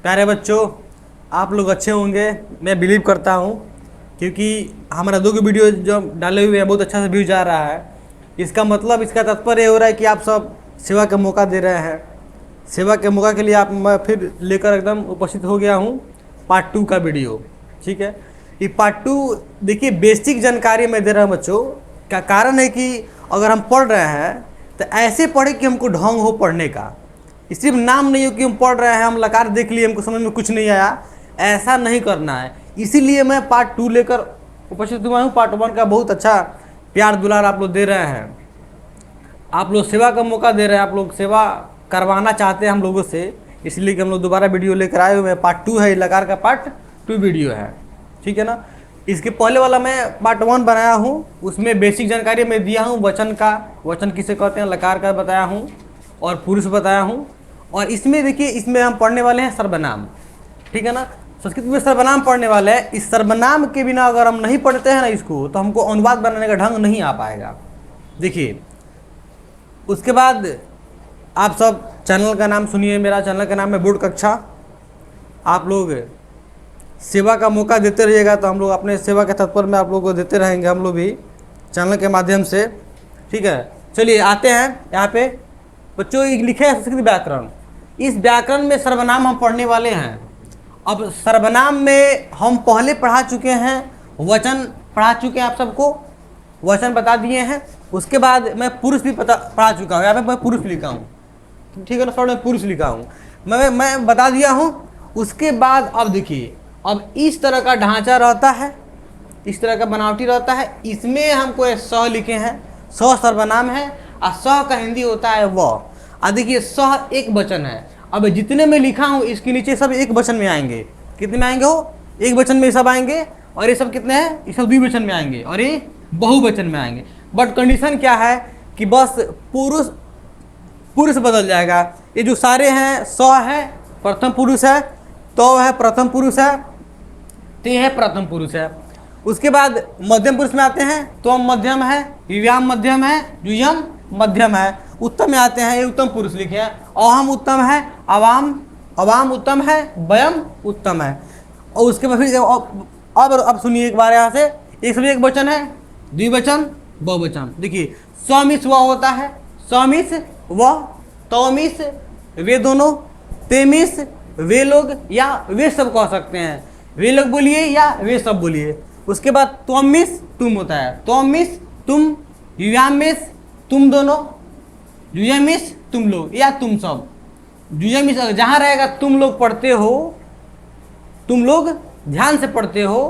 प्यारे बच्चों, आप लोग अच्छे होंगे मैं बिलीव करता हूँ, क्योंकि हमारा 2 वीडियो जो डाले हुए हैं बहुत अच्छा से व्यू जा रहा है। इसका मतलब, इसका तात्पर्य हो रहा है कि आप सब सेवा का मौका दे रहे हैं। सेवा के मौका के लिए मैं फिर लेकर एकदम उपस्थित हो गया हूँ पार्ट 2 का वीडियो। ठीक है, ये पार्ट 2 देखिए बेसिक जानकारी मैं दे रहा हूँ बच्चों। का कारण है कि अगर हम पढ़ रहे हैं तो ऐसे पढ़े कि हमको ढंग हो पढ़ने का। सिर्फ नाम नहीं हो कि हम पढ़ रहे हैं, हम लकार देख लिए, हमको समझ में कुछ नहीं आया, ऐसा नहीं करना है। इसीलिए मैं पार्ट 2 लेकर उपस्थित हुआ हूँ। पार्ट 1 का बहुत अच्छा प्यार दुलार आप लोग दे रहे हैं, आप लोग सेवा का मौका दे रहे हैं, आप लोग सेवा करवाना चाहते हैं हम लोगों से, इसलिए कि हम लोग दोबारा वीडियो लेकर आए हुए हैं। पार्ट 2 है, लकार का पार्ट 2 वीडियो है। ठीक है ना। इसके पहले वाला मैं पार्ट 1 बनाया हूँ, उसमें बेसिक जानकारी मैं दिया हूँ वचन का, वचन किसे कहते हैं, लकार का बताया हूँ और पुरुष बताया हूँ। और इसमें देखिए, इसमें हम पढ़ने वाले हैं सर्वनाम। ठीक है ना, संस्कृत में सर्वनाम पढ़ने वाले हैं। इस सर्वनाम के बिना अगर हम नहीं पढ़ते हैं ना इसको, तो हमको अनुवाद बनाने का ढंग नहीं आ पाएगा। देखिए, उसके बाद आप सब चैनल का नाम सुनिए। मेरा चैनल का नाम है बोर्ड कक्षा। आप लोग सेवा का मौका देते रहिएगा, तो हम लोग अपने सेवा के तत्पर में आप लोगों को देते रहेंगे, हम लोग भी चैनल के माध्यम से। ठीक है, चलिए आते हैं यहाँ पे बच्चों। लिखे है संस्कृत व्याकरण। इस व्याकरण में सर्वनाम हम पढ़ने वाले हैं। अब सर्वनाम में हम पहले पढ़ा चुके हैं, वचन पढ़ा चुके हैं, आप सबको वचन बता दिए हैं। उसके बाद मैं पुरुष भी पढ़ा चुका हूँ। यहाँ पे मैं पुरुष लिखा हूँ, ठीक है ना सर, मैं पुरुष लिखा हूँ, मैं बता दिया हूँ। उसके बाद अब देखिए, अब इस तरह का ढांचा रहता है, इस तरह का बनावटी रहता है। इसमें हमको स लिखे हैं, स सर्वनाम है और स का हिंदी होता है व। अब देखिए, स एक वचन है। अब जितने में लिखा हूँ इसके नीचे सब एक वचन में आएंगे। कितने में आएंगे हो? एक वचन में सब आएंगे। और ये सब कितने हैं? ये सब द्विवचन में आएंगे और ये बहुवचन में आएंगे। बट कंडीशन क्या है कि बस पुरुष पुरुष बदल जाएगा। ये जो सारे हैं, स है प्रथम पुरुष है, तो है प्रथम पुरुष है, ते है प्रथम पुरुष है। उसके बाद मध्यम पुरुष में आते हैं, तो मध्यम है, विव्याम मध्यम है, युयम मध्यम है। उत्तम में आते हैं, ये उत्तम पुरुष लिखे हैं। अहम उत्तम है, अवाम उत्तम है, वयम उत्तम है। और उसके बाद फिर अब सुनिए एक बार यहाँ से, एक सब एक वचन है, द्विवचन बहुवचन। देखिए, स्वमिस व होता है, स्वमिस व, तौमिस वे दोनों, तेमिस वे लोग या वे सब कह सकते हैं। वे लोग बोलिए या वे सब बोलिए। उसके बाद त्वमिस तुम होता है, त्वमिस तुम, युयामिस तुम दोनों, युयमिस तुम लोग या तुम सब। युयमिस जहाँ रहेगा तुम लोग पढ़ते हो, तुम लोग ध्यान से पढ़ते हो,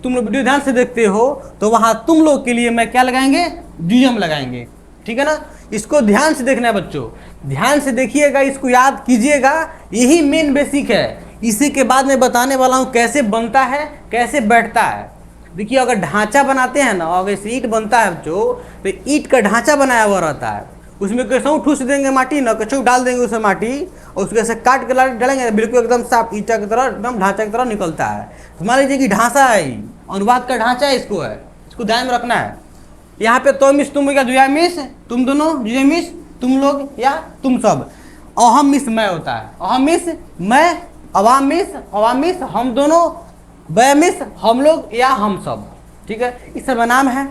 तुम लोग वीडियो ध्यान से देखते हो, तो वहाँ तुम लोग के लिए मैं क्या लगाएंगे? युयम लगाएंगे। ठीक है ना। इसको ध्यान से देखना है बच्चों, ध्यान से देखिएगा, इसको याद कीजिएगा। यही मेन बेसिक है। इसी के बाद मैं बताने वाला हूँ कैसे बनता है, कैसे बैठता है। देखिए, अगर ढांचा बनाते हैं ना, अगर इसे ईंट बनता है बच्चों, तो ईंट का ढांचा बनाया हुआ रहता है। उसमें कैसे ठूस देंगे माटी ना, कचौ डाल देंगे उसमें माटी, और उसको ऐसे काट के डालेंगे, बिल्कुल एकदम साफ ईंटा की तरह, एकदम ढांचा की तरह निकलता है। तो मान लीजिए कि ढांचा है, अनुवाद का ढांचा है, इसको ध्यान में रखना है। यहाँ पे तो मिस तुम या जुयामिस तुम दोनों, जुयामिस तुम लोग या तुम सब। अहम मिस मैं होता है, अहम मिस मैं, अवामिस हम दोनों, वयमिस हम लोग या हम सब। ठीक है, इस सर्वनाम है।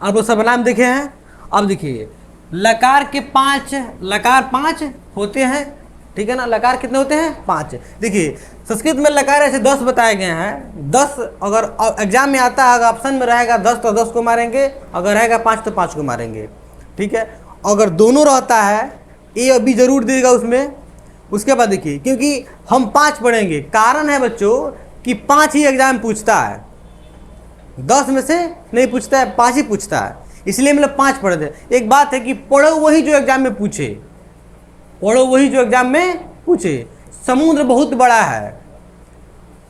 अब वो सर्वनाम देखे हैं। अब देखिए, लकार के 5 होते हैं। ठीक है ना, लकार कितने होते हैं? 5। देखिए, संस्कृत में लकार ऐसे 10 बताए गए हैं। 10 अगर एग्जाम में आता है, अगर ऑप्शन में रहेगा 10 तो 10 को मारेंगे, अगर रहेगा 5 तो 5 को मारेंगे। ठीक है, अगर दोनों रहता है, ए और बी जरूर देगा उसमें। उसके बाद देखिए, क्योंकि हम 5 पढ़ेंगे, कारण है बच्चों कि 5 ही एग्जाम पूछता है, 10 में से नहीं पूछता है, 5 ही पूछता है। इसलिए मतलब 5 पढ़े थे। एक बात है कि पढ़ो वही जो एग्जाम में पूछे, पढ़ो वही जो एग्जाम में पूछे। समुद्र बहुत बड़ा है,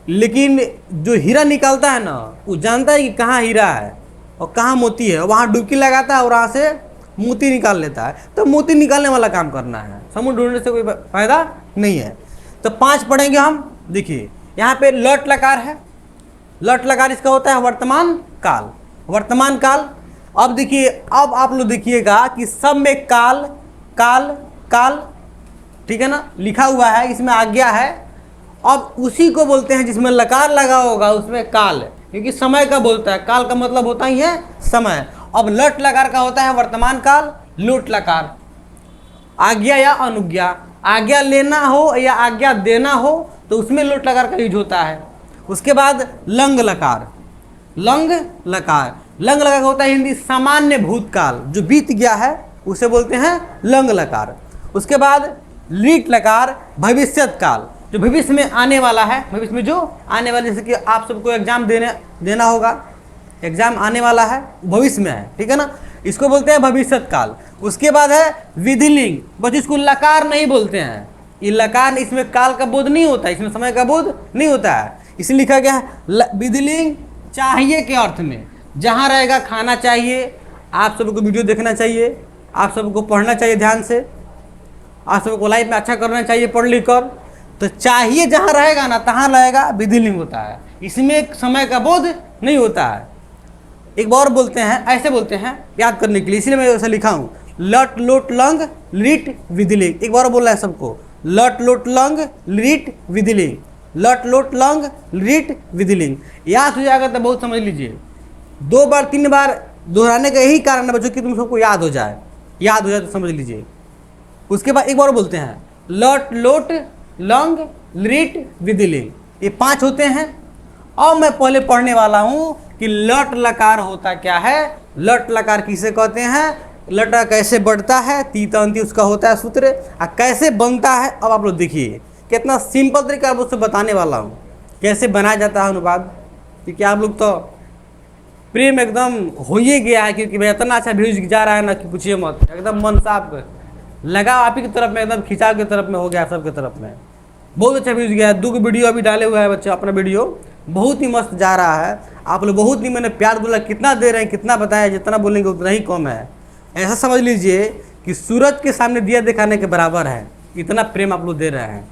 लेकिन जो हीरा निकालता है ना, वो जानता है कि कहाँ हीरा है और कहाँ मोती है, वहाँ डुबकी लगाता है और वहाँ से मोती निकाल लेता है। तो मोती निकालने वाला काम करना है, समुद्र ढूंढने से कोई फायदा नहीं है। तो 5 पढ़ेंगे हम। देखिए, यहाँ पे लट लकार है। लट लकार इसका होता है वर्तमान काल, वर्तमान काल। अब देखिए, अब आप लोग देखिएगा कि सब में काल काल काल ठीक है ना, लिखा हुआ है, इसमें आज्ञा है। अब उसी को बोलते हैं जिसमें लकार लगा होगा उसमें काल, क्योंकि समय का बोलता है, काल का मतलब होता ही है समय। अब लट लकार का होता है वर्तमान काल, लोट लकार आज्ञा या अनुज्ञा, आज्ञा लेना हो या आज्ञा देना हो तो उसमें लोट लकार का यूज होता है। उसके बाद लंग लकार, लंग लकार, लंग लकार का होता है हिंदी सामान्य भूतकाल, जो बीत गया है उसे बोलते हैं लंग लकार। उसके बाद लीट लकार भविष्यत काल, जो भविष्य में आने वाला है, भविष्य में जो आने वाले, जैसे कि आप सबको एग्जाम देना होगा, एग्जाम आने वाला है, भविष्य में है, ठीक है ना, इसको बोलते हैं भविष्यत काल। उसके बाद है विधिलिंग, बस इसको लकार नहीं बोलते हैं, ये लकार, इसमें काल का बोध नहीं होता, इसमें समय का बोध नहीं होता है, इसलिए लिखा गया है विधिलिंग चाहिए के अर्थ में, जहाँ रहेगा खाना चाहिए। आप सबको वीडियो देखना चाहिए, आप सबको पढ़ना चाहिए ध्यान से, आप सबको लाइफ में अच्छा करना चाहिए पढ़ लिख कर। तो चाहिए जहाँ रहेगा ना तहाँ रहेगा विधिलिंग होता है, इसमें समय का बोध नहीं होता है। एक बार बोलते हैं, ऐसे बोलते हैं याद करने के लिए, इसलिए मैं ऐसा लिखा हूँ, लट लोट लंग लिट विधिलिंग। एक बार बोलना है सबको, लट लोट लंग लिट विधिलिंग, लट लोट लंग लिट विधिलिंग। याद हो जाएगा तो बहुत समझ लीजिए, 2 बार 3 बार दोहराने का यही कारण है बच्चों कि तुम सबको याद हो जाए, याद हो जाए तो समझ लीजिए। उसके बाद एक बार बोलते हैं लट लोट लंग लिट विधिलिंग, ये 5 होते हैं। अब मैं पहले पढ़ने वाला हूँ कि लट लकार होता क्या है, लट लकार किसे कहते हैं, लटा कैसे बढ़ता है, तीता अंति उसका होता है सूत्र, और कैसे बनता है। अब आप लोग देखिए कितना सिंपल तरीका आप उससे बताने वाला हूँ कैसे बनाया जाता है अनुवाद, क्योंकि आप लोग तो प्रेम एकदम हो ही गया है, क्योंकि भाई इतना अच्छा व्यूज जा रहा है ना कि पूछिए मत, एकदम मन साफ लगा आप ही की तरफ में, एकदम खिंचाव की तरफ में हो गया, सबकी तरफ में बहुत अच्छा व्यूज गया है। 2 वीडियो अभी डाले हुआ है बच्चे, अपना वीडियो बहुत ही मस्त जा रहा है। आप लोग बहुत ही मैंने प्यार बोला, कितना दे रहे हैं, कितना बताया, जितना बोलेंगे उतना ही कम है। ऐसा समझ लीजिए कि सूरज के सामने दिया दिखाने के बराबर है, इतना प्रेम आप लोग दे रहे हैं।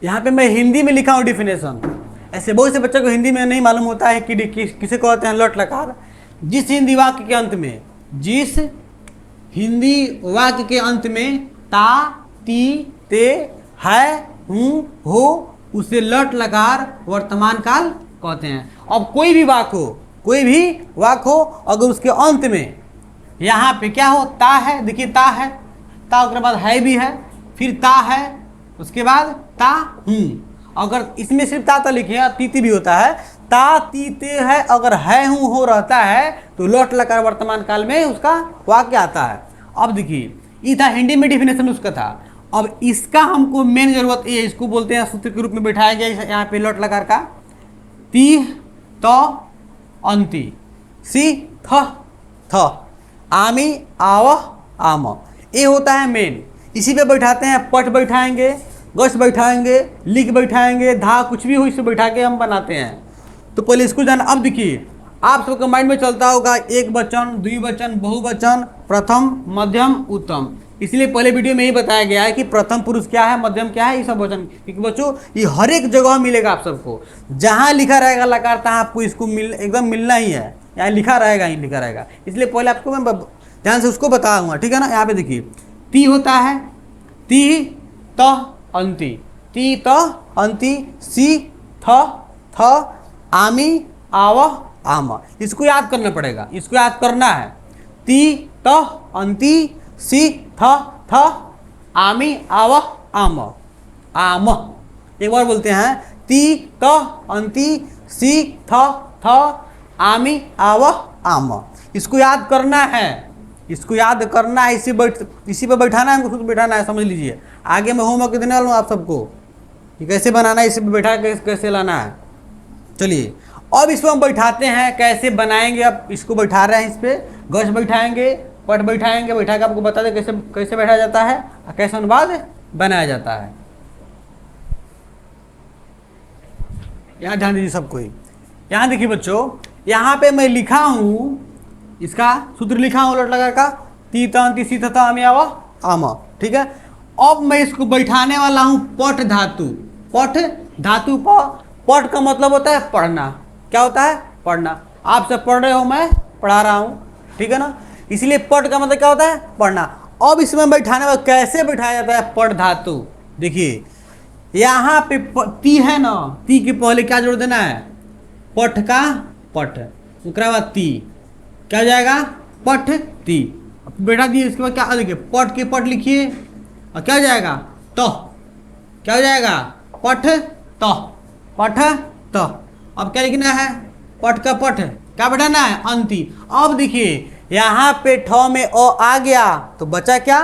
यहाँ पे मैं हिंदी में लिखा हूँ डिफिनेशन, ऐसे बहुत से बच्चों को हिंदी में नहीं मालूम होता है कि किसे कहते हैं लट लकार। जिस हिंदी वाक्य के अंत में, जिस हिंदी वाक्य के अंत में ता ती ते है हूँ हो, उसे लट लकार वर्तमान काल कहते हैं। अब कोई भी वाक्य हो, कोई भी वाक्य हो, अगर उसके अंत में यहाँ पे क्या हो, ता है, देखिए ता है, ता उसके बाद है भी है, फिर ता है, उसके बाद ता हूँ। अगर इसमें सिर्फ ता लिखे, तीती भी होता है, ता तीते है, अगर है हूँ हो रहता है तो लट लकार वर्तमान काल में उसका वाक्य आता है। अब देखिए ये था हिंदी में डिफिनेशन उसका था। अब इसका हमको मेन जरूरत ये, इसको बोलते हैं सूत्र के रूप में बैठाया गया यहाँ पे लट लकार का, ती तो अंति सी थ आमी आव आम, ये होता है मेन। इसी पे बैठाते हैं, पट बैठाएंगे, गश बैठाएंगे, लिख बैठाएंगे, धा कुछ भी हो इसे बैठा के हम बनाते हैं। तो पहले इसको जाना। अब देखिए आप सबके माइंड में चलता होगा एक वचन, द्विवचन, बहुवचन, प्रथम, मध्यम, उत्तम। इसलिए पहले वीडियो में ही बताया गया है कि प्रथम पुरुष क्या है, मध्यम क्या है, ये सब वचन, क्योंकि बच्चों ये हर एक जगह मिलेगा आप सबको, जहाँ लिखा रहेगा लकार तहाँ आपको इसको एकदम मिलना ही है, यहाँ लिखा रहेगा ही लिखा रहेगा। इसलिए पहले आपको मैं ध्यान से उसको बताऊँगा, ठीक है ना। यहाँ पे देखिए ती होता है, ती त अंति, ती त अंति, सी थ आमी आव आम। इसको याद करना पड़ेगा, इसको याद करना है, ती त अंति, सी थ आमी आव आम, आम। एक बार बोलते हैं, ती त अंति, सी थ आमी आव आम। इसको याद करना है, इसको याद करना है, इसी पे बैठाना है, हमको खुद बैठाना है, समझ लीजिए। आगे मैं होमवर्क देने वाला हूँ आप सबको कि कैसे बनाना है, इसी पे बैठा कैसे लाना है। चलिए अब इसको हम बैठाते हैं, कैसे बनाएंगे। अब इसको बैठा रहे हैं, इस पर गश बैठाएंगे, पट बैठाएंगे, बैठा के आपको बता दें कैसे कैसे बैठा जाता है और कैसे अनुवाद बनाया जाता है। यहाँ ध्यान दीजिए सबको। यहाँ देखिए बच्चों, यहाँ पे मैं लिखा हूँ, इसका सूत्र लिखा हूँ लट लकार का, ती ती सी थ आमी आव आम, ठीक है। अब मैं इसको बैठाने वाला हूँ पट धातु, पट धातु पर। पट का मतलब होता है पढ़ना, क्या होता है, पढ़ना। आप सब पढ़ रहे हो, मैं पढ़ा रहा हूँ, ठीक है ना। इसलिए पट का मतलब क्या होता है, पढ़ना। अब इसमें बैठाने में कैसे बैठाया जाता है, पट धातु। देखिए यहाँ पे ती है ना, ती के पहले क्या जोड़ देना है, पठ का पठ, उसके बाद ती, क्या हो जाएगा, पठ ती। बैठा दिए, इसके बाद क्या, देखिए पट के पट लिखिए और क्या हो जाएगा, तो क्या हो जाएगा, पठ तो, पठ तो। अब क्या लिखना है, पट का पठ, क्या बैठाना है, अंति। अब देखिए यहाँ पे ठ में अ आ गया तो बचा क्या,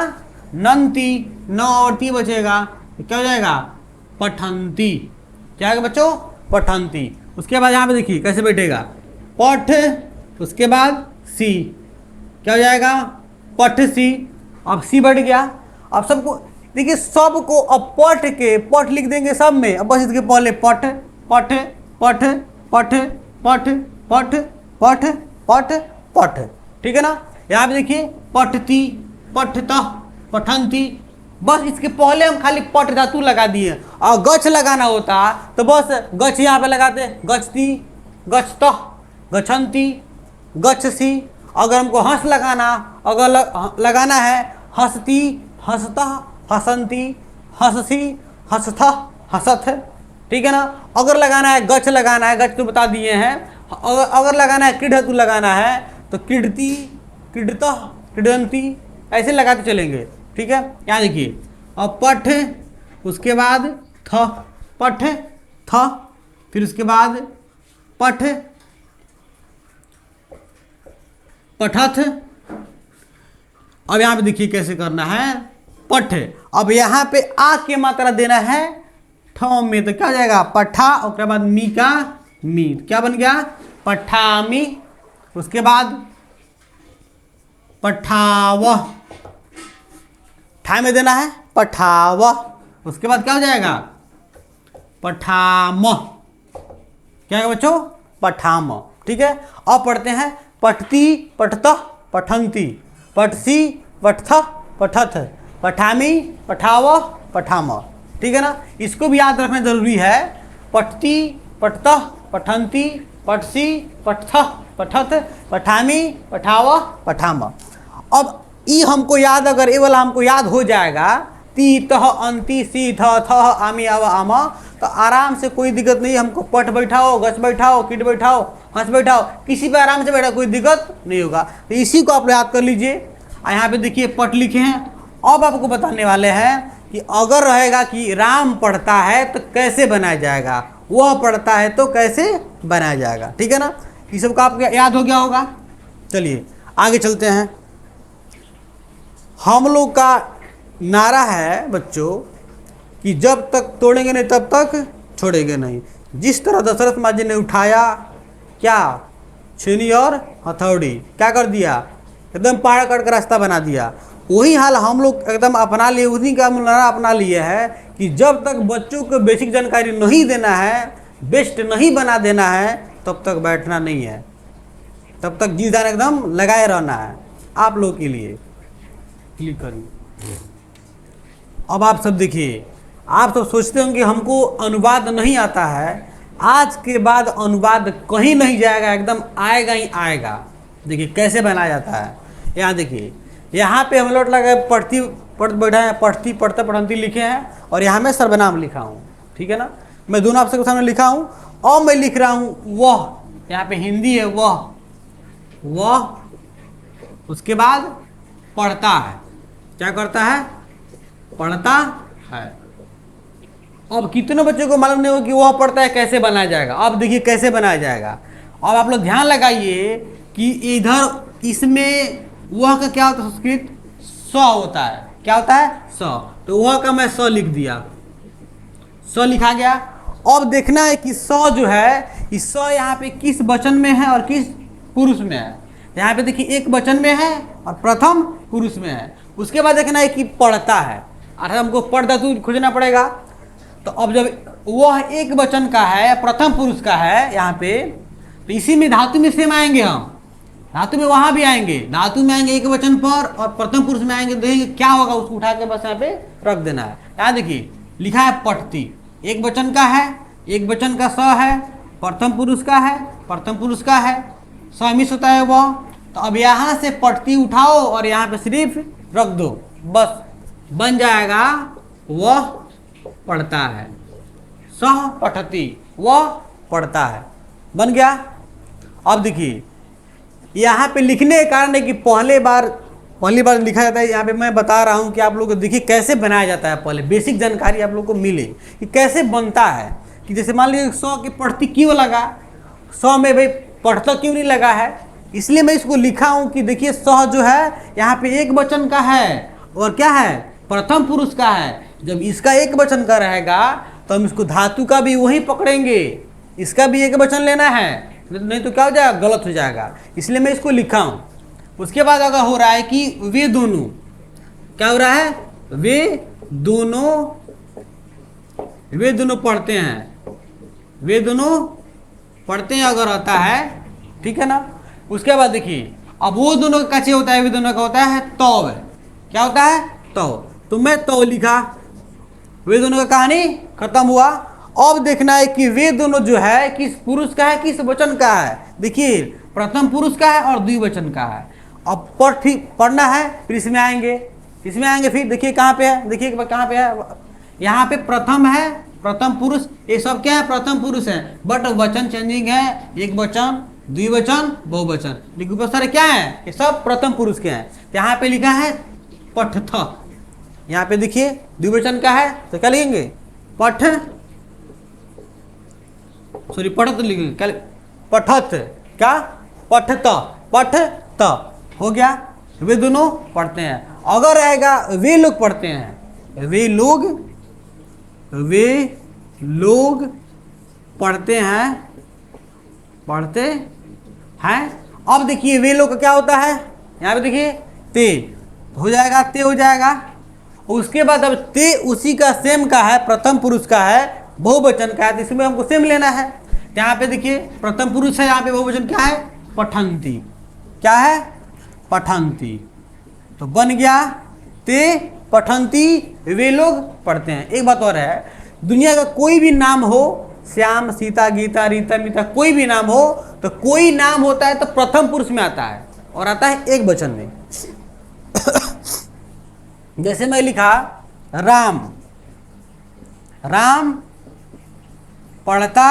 नंती, न और ती बचेगा, तो क्या हो जाएगा, पठंती। क्या है बच्चों, पठंती। उसके बाद यहाँ पे देखिए कैसे बैठेगा, पठ, उसके बाद सी, क्या हो जाएगा, पठ सी। अब सी बैठ गया। अब सबको देखिए, सबको अब पठ के पठ लिख देंगे सब में, अब बस इसके पहले पठ पठ पठ पठ पठ पठ पठ पठ पठ, ठीक है ना। यहाँ पे देखिए पठती, पठता, पठंती, बस इसके पहले हम खाली पट धातु लगा दिए। और गच लगाना होता तो बस गच यहाँ पे लगाते, गचती, गचत, गछंती, गच्छसी। अगर हमको हंस लगाना, अगर लगाना है हंसती, हंसता, हंसंती, हंससी, हंसथ, हंसथ, ठीक है ना। अगर लगाना है गच लगाना है, गच तो बता दिए हैं। अगर लगाना है क्रीड धातु लगाना है तो क्रीडती, क्रीडत, क्रीडंती, ऐसे लगाते चलेंगे, ठीक है। यहाँ देखिए अब पठ, उसके बाद थ, पठ थ, फिर उसके बाद पठ, पठथ। अब यहाँ पे देखिए कैसे करना है, पठ। अब यहाँ पे आ के मात्रा देना है ठ में, तो क्या हो जाएगा, पठा, और उसके बाद मी का मी, क्या बन गया, पठामी। उसके बाद पठाव, ठा में देना है पठाव। उसके बाद क्या हो जाएगा, पठाम, क्या है बच्चों, पठाम, ठीक है। अब पढ़ते हैं पठती, पठत, पठंती, पठसी, पठथ, पठथ, पठामी, पठाव, पठाम, ठीक है ना। इसको भी याद रखना जरूरी है, पठती, पठत, पठंती, पठसी, पठथ, पठथ, पठामी, पठाव, पठाम। अब ई हमको याद, अगर ये वाला हमको याद हो जाएगा, ती, तह, अंति, सी, थ, थह, आमी, आव, आम, तो आराम से कोई दिक्कत नहीं। हमको पठ बैठाओ, गच बैठाओ, किट बैठाओ, हंस बैठाओ, किसी पे आराम से बैठा, कोई दिक्कत नहीं होगा। तो इसी को आप याद कर लीजिए। यहाँ पे देखिए पट लिखे हैं। अब आपको बताने वाले हैं कि अगर रहेगा कि राम पढ़ता है तो कैसे बनाया जाएगा, वह पढ़ता है तो कैसे बनाया जाएगा, ठीक है ना। ये सब का आपको याद हो गया होगा। चलिए आगे चलते हैं। हम लोग का नारा है बच्चों कि जब तक तोड़ेंगे नहीं तब तक छोड़ेंगे नहीं। जिस तरह दशरथ माँ जी ने उठाया क्या, छेनी और हथौड़ी, क्या कर दिया, एकदम पहाड़ कट कर रास्ता बना दिया। वही हाल हम लोग एकदम अपना लिए, उन्हीं का नारा अपना लिए है कि जब तक बच्चों को बेसिक जानकारी नहीं देना है, बेस्ट नहीं बना देना है, तब तक बैठना नहीं है, तब तक जी जान एकदम लगाए रहना है आप लोग के लिए। क्लिक करिए। अब आप सब देखिए, आप सब सोचते होंगे हमको अनुवाद नहीं आता है। आज के बाद अनुवाद कहीं नहीं जाएगा, एकदम आएगा ही आएगा। देखिए कैसे बनाया जाता है। यहाँ देखिए, यहाँ पे हम लोग लगा पढ़ती पढ़ बैठा है, पढ़ती, पढ़ता, पढ़ंती लिखे हैं, और यहाँ मैं सर्वनाम लिखा हूँ, ठीक है ना। मैं दोनों आप सबके सामने लिखा हूँ, और मैं लिख रहा हूँ वह, यहाँ पे हिंदी है वह, उसके बाद पढ़ता है, क्या करता है, पढ़ता है। अब कितने बच्चों को मालूम नहीं हो कि वह पढ़ता है कैसे बनाया जाएगा। अब देखिए कैसे बनाया जाएगा। अब आप लोग ध्यान लगाइए कि इधर इसमें वह का क्या होता है, संस्कृत स होता है, क्या होता है, स। तो वह का मैं स लिख दिया, स लिखा गया। अब देखना है कि स जो है, इस स यहाँ पे किस वचन में है और किस पुरुष में है। यहाँ पे देखिए एक वचन में है और प्रथम पुरुष में है। उसके बाद देखना है कि पढ़ता है, अर्थात हमको पढ़ धातु खोजना पड़ेगा। तो अब जब वह एक वचन का है, प्रथम पुरुष का है यहाँ पे, तो इसी में धातु में सेम आएंगे, हम धातु में वहां भी आएंगे, धातु में आएंगे एक वचन पर और प्रथम पुरुष में आएंगे। देखेंगे क्या होगा, उसको उठा के बस यहाँ पे रख देना है। यहाँ देखिए लिखा है पठती, एक वचन का है, एक वचन का स है, प्रथम पुरुष का है, प्रथम पुरुष का है, स मिस होता है वह। तो अब यहाँ से पठती उठाओ और यहाँ पे सिर्फ रख दो, बस बन जाएगा वह पढ़ता है। सह पठती, वह पढ़ता है, बन गया। अब देखिए यहाँ पे लिखने के कारण है कि पहली बार लिखा जाता है। यहाँ पे मैं बता रहा हूँ कि आप लोग को देखिए कैसे बनाया जाता है, पहले बेसिक जानकारी आप लोग को मिले कि कैसे बनता है। कि जैसे मान लीजिए 100 की पढ़ती क्यों लगा, 100 में भाई पढ़ता क्यों नहीं लगा है, इसलिए मैं इसको लिखा हूँ कि देखिए 100 जो है यहाँ पे एक वचन का है और क्या है, प्रथम पुरुष का है। जब इसका एक वचन का रहेगा तो हम इसको धातु का भी वही पकड़ेंगे, इसका भी एक वचन लेना है, नहीं तो क्या हो जाएगा, गलत हो जाएगा। इसलिए मैं इसको लिखा हूँ। उसके बाद अगर हो रहा है कि वे दोनों, क्या हो रहा है, वे दोनों पढ़ते हैं, वे दोनों पढ़ते हैं अगर होता है, ठीक है ना। उसके बाद देखिए अब वो दोनों का कैसे होता है, वे दोनों का होता है तौ, क्या होता है, तौ। तो मैं तौ लिखा, वे दोनों का कहानी खत्म हुआ। अब देखना है कि वे दोनों जो है किस पुरुष का है, किस वचन का है। देखिए प्रथम पुरुष का है और द्विवचन का है। अब पढ़ना है, फिर इसमें आएंगे, फिर देखिए कहाँ पे है, देखिए कहाँ पे है, यहाँ पे प्रथम है, प्रथम पुरुष, ये सब क्या है, प्रथम पुरुष है, बट वचन चेंजिंग है, एक वचन, द्विवचन, बहुवचन, लेकिन बहुत सारे क्या है, ये सब प्रथम पुरुष के हैं। यहाँ पे लिखा है पठथ, यहाँ पे देखिए द्विवचन का है तो क्या लिखेंगे, पढ़त लिखेंगे, क्या पठत, क्या पठत हो गया। वे दोनों पढ़ते हैं। अगर आएगा वे लोग पढ़ते हैं, वे लोग पढ़ते हैं। अब देखिए वे लोग का क्या होता है, यहाँ पे देखिए ते हो जाएगा, ते हो जाएगा। उसके बाद अब ते उसी का सेम का है, प्रथम पुरुष का है, बहुवचन का है, तो इसमें हमको सेम लेना है। यहाँ पे देखिए प्रथम पुरुष है, यहाँ पे बहुवचन क्या है, पठंती, क्या है, पठंती। तो बन गया ते पठंती, वे लोग पढ़ते हैं। एक बात और है, दुनिया का कोई भी नाम हो, श्याम, सीता, गीता, रीता, मीता, कोई भी नाम हो, तो कोई नाम होता है तो प्रथम पुरुष में आता है और आता है एक वचन में। जैसे मैं लिखा राम, राम पढ़ता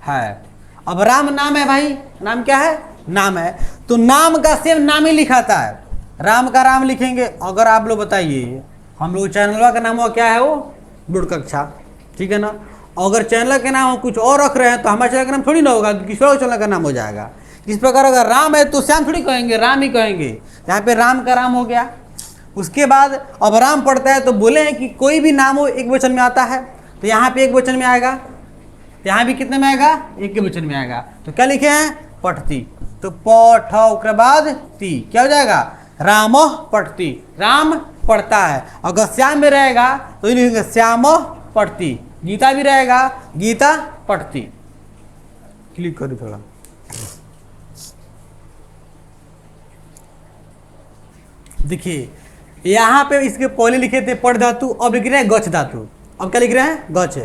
है। अब राम नाम है भाई, नाम क्या है, नाम है, तो नाम का सेम नाम ही लिखाता है, राम का राम लिखेंगे। अगर आप लोग बताइए हम लोग चैनल का नाम क्या है, वो बुढ़ कक्षा, ठीक है ना। अगर चैनल के नाम हम कुछ और रख रहे हैं तो हमारे चैनल का नाम थोड़ी ना होगा, किसी और चैनल का नाम हो जाएगा। इस प्रकार अगर राम है तो श्याम थोड़ी कहेंगे, राम ही कहेंगे। यहाँ पे राम का राम हो गया। उसके बाद अब राम पढ़ता है तो बोले हैं कि कोई भी नाम हो एक वचन में आता है, तो यहाँ पे एक वचन में आएगा, तो यहाँ भी कितने में आएगा, एक के वचन में आएगा। तो क्या लिखे हैं, पठती, तो पठ उसके बाद ती, क्या हो जाएगा, राम पठती, राम पढ़ता है। अगर श्याम में रहेगा तो लिखेंगे श्याम पढ़ती, गीता भी रहेगा, गीता पढ़ती। क्लिक करो थोड़ा, देखिए यहाँ पे इसके पहले लिखे थे पढ़ धातु, अब लिख रहे हैं गच्छ धातु। अब क्या लिख रहे हैं, गच्छ,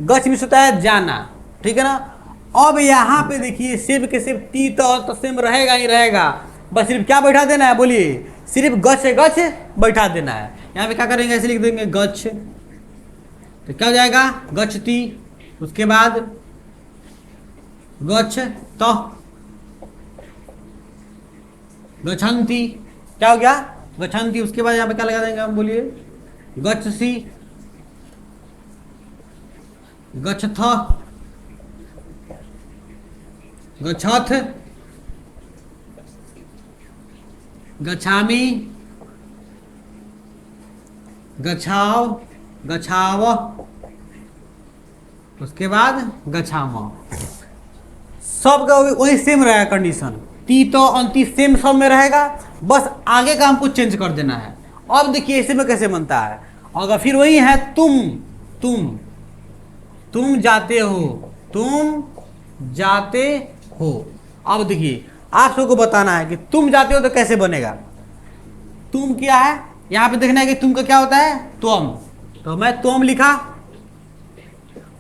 गच्छ भी होता है जाना, ठीक है ना। अब यहाँ पे देखिए सिर्फ के सिर्फ टी तो सेम रहेगा ही रहेगा, बस सिर्फ क्या बैठा देना है, बोलिए, सिर्फ गच्छ गच्छ बैठा देना है। यहाँ पे क्या करेंगे, ऐसे लिख देंगे गच्छ, तो क्या हो जाएगा, गच्छति। उसके बाद गच्छ तो गच्छन्ति, क्या हो गया, गच्छन्ति। उसके बाद यहाँ पे क्या लगा देंगे हम, बोलिए, गच्छसि, गच्छथ, गच्छथ, गच्छामि, गच्छाव, गच्छाव, उसके बाद गच्छाम। सब का वही सेम रहेगा कंडीशन, ती तो अंति सेम सब में रहेगा, बस आगे का हमको चेंज कर देना है। अब देखिए इसे में कैसे बनता है, अगर फिर वही है तुम जाते हो, तुम जाते हो। अब देखिए आप सबको बताना है कि तुम जाते हो तो कैसे बनेगा। तुम क्या है, यहाँ पे देखना है कि तुम का क्या होता है, तुम, तो मैं तुम लिखा।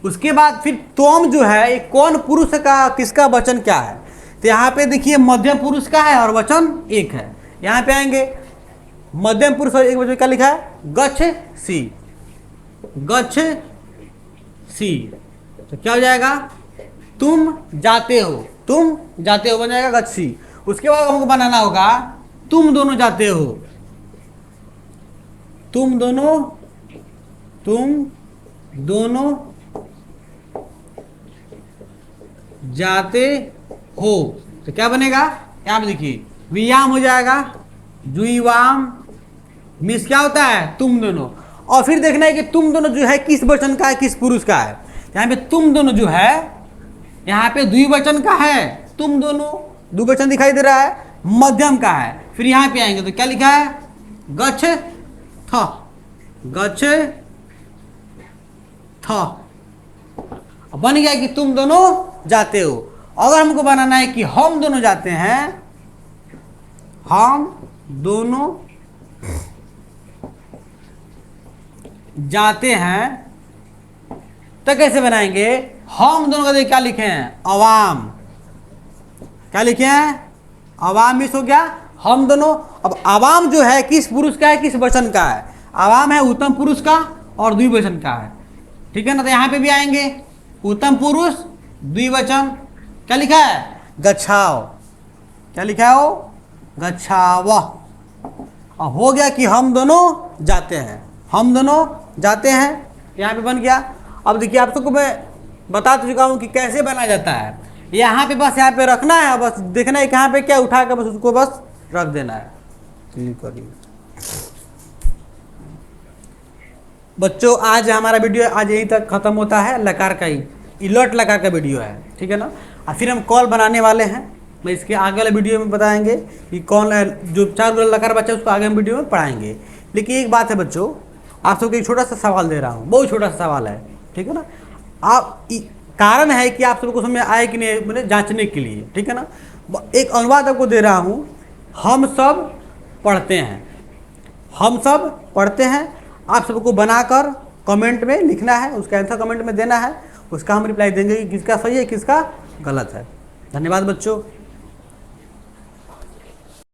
उसके बाद फिर तुम जो है ये कौन पुरुष का, किसका वचन क्या है, तो यहाँ पे देखिए मध्यम पुरुष का है और वचन एक है। यहाँ पे आएंगे मध्यम पुरुष और एक वचन क्या लिखा है, गच्छ सी, गच्छ सी। तो क्या हो जाएगा, तुम जाते हो, तुम जाते हो बन जाएगा गच्छ सी। उसके बाद हमको बनाना होगा तुम दोनों जाते हो, तुम दोनों, तुम दोनों जाते हो। तो क्या बनेगा, यहां पे देखिए वियाम हो जाएगा, जुईवाम, मिस क्या होता है, तुम दोनों। और फिर देखना है कि तुम दोनों जो है किस वचन का है, किस पुरुष का है। यहाँ पे तुम दोनों जो है यहाँ पे द्विवचन का है, तुम दोनों द्विवचन दिखाई दे रहा है, मध्यम का है। फिर यहाँ पे आएंगे तो क्या लिखा है, गच्छ थ, गच्छ थ। बन गया कि तुम दोनों जाते हो। अगर हमको बनाना है कि हम दोनों जाते हैं, हम दोनों जाते हैं, तो कैसे बनाएंगे, हम दोनों का देखिए क्या लिखे हैं, अवाम, क्या लिखे हैं, अवाम। मिस हो गया, हम दोनों। अब अवाम जो है किस पुरुष का है, किस वचन का है, अवाम है उत्तम पुरुष का और द्विवचन का है, ठीक है ना। तो यहाँ पे भी आएंगे उत्तम पुरुष द्विवचन, क्या लिखा है, गच्छाओ, क्या लिखा है वो, गच्छाव। हो गया कि हम दोनों जाते हैं, हम दोनों जाते हैं, यहाँ पे बन गया। अब देखिए आप सबको मैं बता चुका हूँ कि कैसे बनाया जाता है। यहाँ पे बस यहाँ पे रखना है, बस देखना है कि यहाँ पे क्या उठा कर बस उसको बस रख देना है। बच्चों आज हमारा वीडियो आज यहीं तक खत्म होता है, लकार का ही इलट लकार का वीडियो है, ठीक है ना। और फिर हम कॉल बनाने वाले हैं, मैं इसके आगे वाले वीडियो में बताएंगे कि कौन जो 4 लकार बच्चा उसको आगे हम वीडियो में पढ़ाएंगे। लेकिन एक बात है बच्चों, आप सबको एक छोटा सा सवाल दे रहा हूँ, बहुत छोटा सा सवाल है, ठीक है ना। आप कारण है कि आप सबको समझ आए कि नहीं, मतलब जांचने के लिए, ठीक है ना। एक अनुवाद आपको दे रहा हूँ, हम सब पढ़ते हैं, हम सब पढ़ते हैं। आप सबको बनाकर कमेंट में लिखना है, उसका आंसर कमेंट में देना है, उसका हम रिप्लाई देंगे कि किसका सही है किसका गलत है। धन्यवाद बच्चों।